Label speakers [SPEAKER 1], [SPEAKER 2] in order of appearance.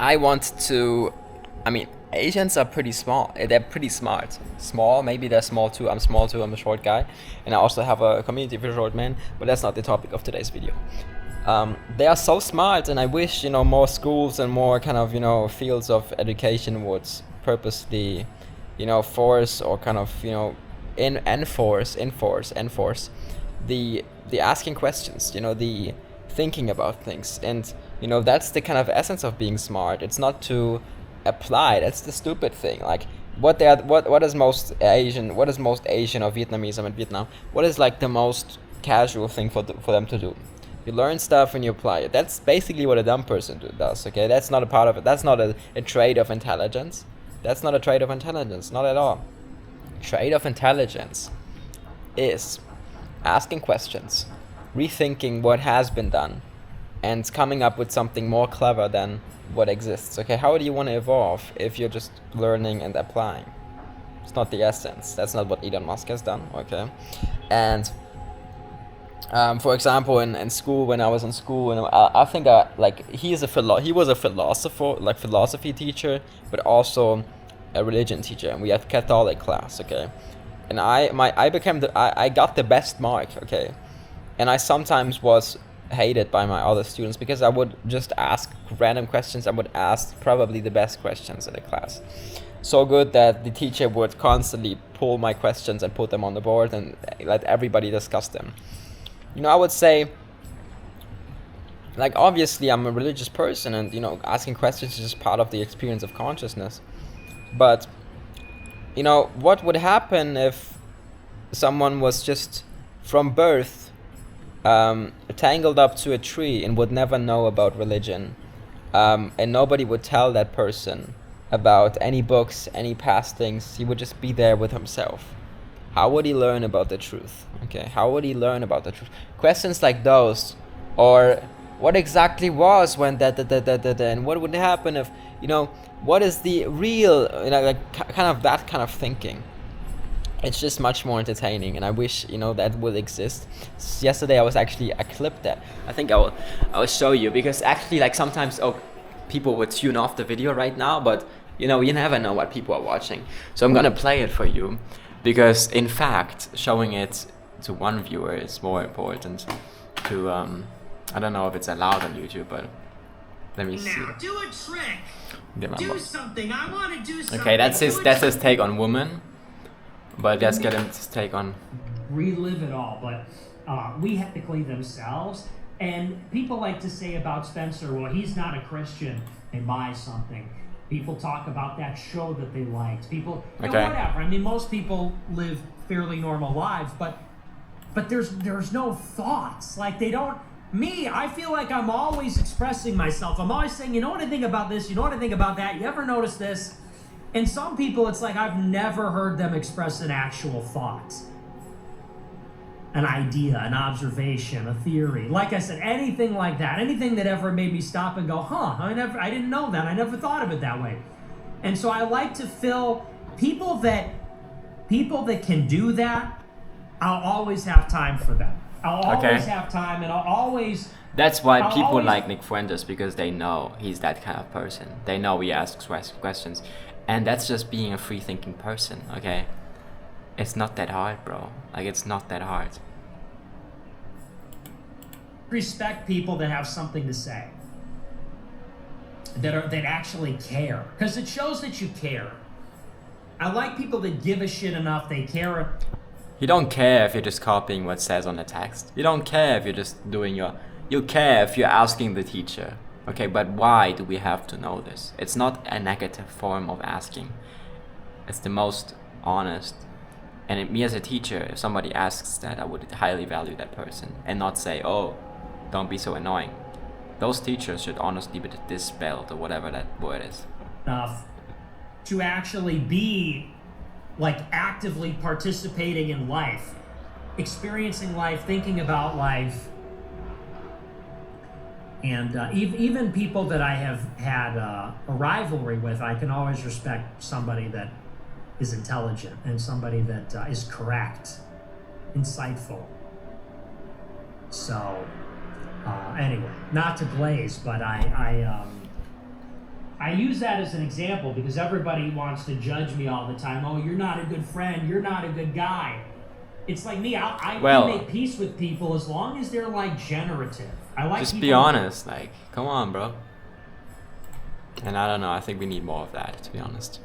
[SPEAKER 1] I want to. I mean, Asians are pretty small. They're pretty smart. Small, maybe they're small too. I'm small too. I'm a short guy, and I also have a community for short men. But that's not the topic of today's video. They are so smart, and I wish more schools and more kind of fields of education would purposely, force or kind of enforce the asking questions. The thinking about things, and that's the kind of essence of being smart. It's not to apply. That's the stupid thing. Like what is most Asian? What is most Asian or Vietnamese? I'm in Vietnam. What is like the most casual thing for them to do? You learn stuff and you apply it. That's basically what a dumb person does. Okay, that's not a part of it. That's not a trait of intelligence. That's not a trait of intelligence. Not at all. Trait of intelligence is asking questions, rethinking what has been done, and coming up with something more clever than what exists. Okay, how do you want to evolve if you're just learning and applying? It's not the essence. That's not what Elon Musk has done. Okay, and for example, in school, when I was in school, and I think he was a philosophy teacher, but also a religion teacher, and we had Catholic class. Okay, and I got the best mark. Okay, and I sometimes was hated by my other students because I would just ask random questions. I would ask probably the best questions in the class. So good that the teacher would constantly pull my questions and put them on the board and let everybody discuss them. I would say, like, obviously I'm a religious person, and asking questions is just part of the experience of consciousness. But what would happen if someone was just from birth tangled up to a tree and would never know about religion, and nobody would tell that person about any books, any past things? He would just be there with himself. How would he learn about the truth? Okay, how would he learn about the truth? Questions like those, or what exactly was when and what would happen if, what is the real, kind of that kind of thinking. It's just much more entertaining, and I wish, that would exist. Yesterday I clipped that. I think I will show you, because actually, like, sometimes, people would tune off the video right now, but, you never know what people are watching. So I'm gonna play it for you. Because in fact, showing it to one viewer is more important to, I don't know if it's allowed on YouTube, but let me see.
[SPEAKER 2] Now, do a trick. Do something. I want to do something.
[SPEAKER 1] Okay, that's his take on woman, but let's get his take on.
[SPEAKER 2] Relive it all, but we ethically themselves, and people like to say about Spencer, well, he's not a Christian, they buy something. People talk about that show that they liked. People,
[SPEAKER 1] okay.
[SPEAKER 2] Whatever. I mean, most people live fairly normal lives, but there's no thoughts. Like, they don't. Me, I feel like I'm always expressing myself. I'm always saying, you know what I think about this? You know what I think about that? You ever notice this? And some people, it's like I've never heard them express an actual thought, an idea, an observation, a theory. Like I said, anything like that, anything that ever made me stop and go, I didn't know that. I never thought of it that way. And so I like to fill people that can do that. I'll always have time for them. I'll always have time, and I'll always.
[SPEAKER 1] That's why people like Nick Fuentes, because they know he's that kind of person. They know he asks questions, and that's just being a free-thinking person. Okay. It's not that hard, bro. Like, it's not that hard.
[SPEAKER 2] Respect people that have something to say, that actually care, because it shows that you care. I like people that give a shit enough. They care.
[SPEAKER 1] You don't care if you're just copying what says on the text. You don't care if you're just doing you care if you're asking the teacher. Okay, but why do we have to know this? It's not a negative form of asking. It's the most honest. And me as a teacher, if somebody asks that, I would highly value that person and not say, oh, don't be so annoying. Those teachers should honestly be dispelled, or whatever that word is.
[SPEAKER 2] Enough to actually be, like, actively participating in life, experiencing life, thinking about life. And even people that I have had a rivalry with, I can always respect somebody that is intelligent and somebody that is correct, insightful. So, anyway, not to blaze, but I I use that as an example because everybody wants to judge me all the time. Oh, you're not a good friend. You're not a good guy. It's like me. I
[SPEAKER 1] Well,
[SPEAKER 2] can make peace with people as long as they're like generative. I like
[SPEAKER 1] just
[SPEAKER 2] people
[SPEAKER 1] be honest. Like, come on, bro. And I don't know. I think we need more of that, to be honest.